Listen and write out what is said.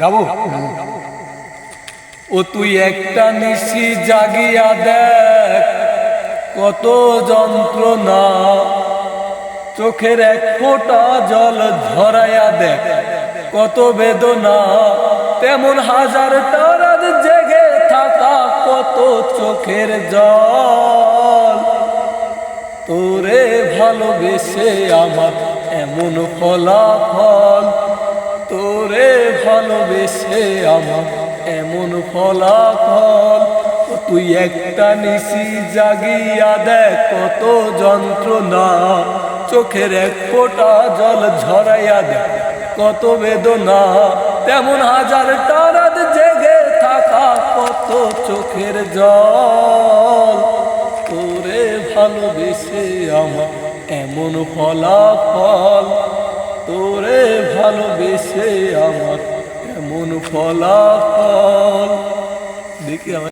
গাবো। ও তুই একটা নিশি জাগিয়া দেখ কত যন্ত্রণা, চোখের এক ফোঁটা জল ঝরাইয়া দেখ কত বেদনা, তেমন হাজারটা রাত জেগে থাকা কত চোখের জল। তোরে ভালোবেসে আমার এমন ফলাফল, তোরে ভালোবেসে আমার এমন ফলাফল। তুই একটা নিশি জাগিয়া দেখ কত যন্ত্রণা, চোখের এক ফোঁটা জল ঝরাইয়া দেখ কত বেদনা, তেমন হাজারটা রাত জেগে থাকা কত চোখের জল। তোরে ভালোবেসে আমার এমন ফলাফল, তোরে ভালোবেসে আমার এমন ফলাফল। দেখি